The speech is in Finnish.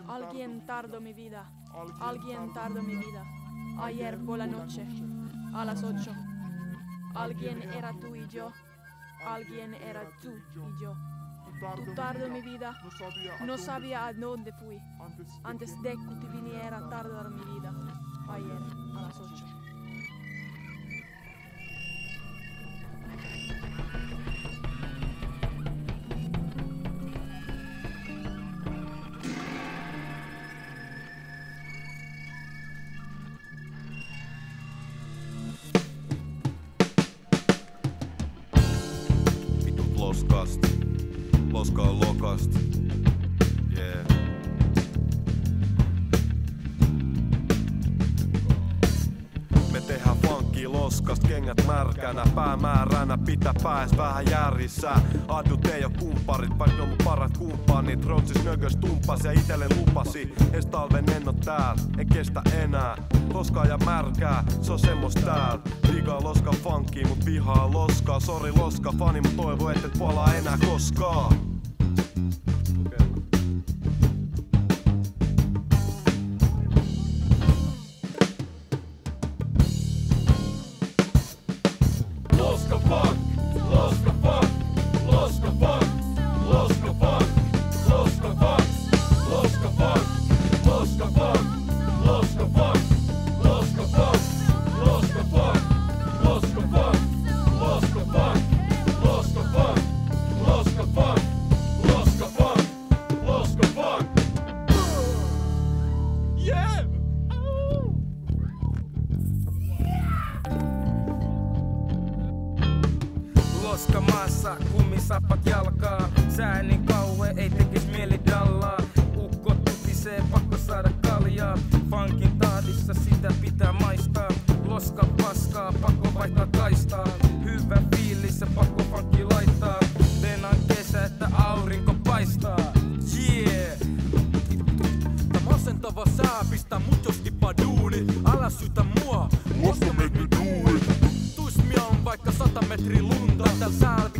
Alguien tardó mi vida. Alguien tardó mi vida. Ayer por la noche, a las 8. Alguien era tú y yo. Alguien era tú y yo. Tú tardó mi vida. No sabía a dónde fui. Antes de que tú viniera tardar mi vida. Ayer a las 8. Loska on lokast. Yeah. Me tehdään funkia loskast, kengät märkänä, päämääränä, pitää pääs vähän järjissä. Adut ei oo kumpparit, vaikka ne on mun parat kumppanit. Rootsis nökös tumpas ja itelle lupasi. Ensi talven en oo tääl, en kestä enää. Loskaa ja märkää, se on semmos tääl. Digaa loska funkia, mut vihaa loskaa. Sori loska fani, mut toivo et palaa enää koskaan. Loska maassa, kummisappat jalkaa. Sää niin kauhe, ei tekis mieli dallaa. Ukko tutisee, pakko saada kaljaa. Funkin tahdissa sitä pitää maistaa. Loska paskaa, pakko vaihtaa kaistaa. Hyvä fiilis ja pakko funkki laittaa. Venän kesä, että aurinko paistaa. Yeah! Tää masentava sää pistää mut jos kippaa duuni. Älä syytä mua, musta make me do it. Tuismia on vaikka 100 metriä lunta. Täällä säällä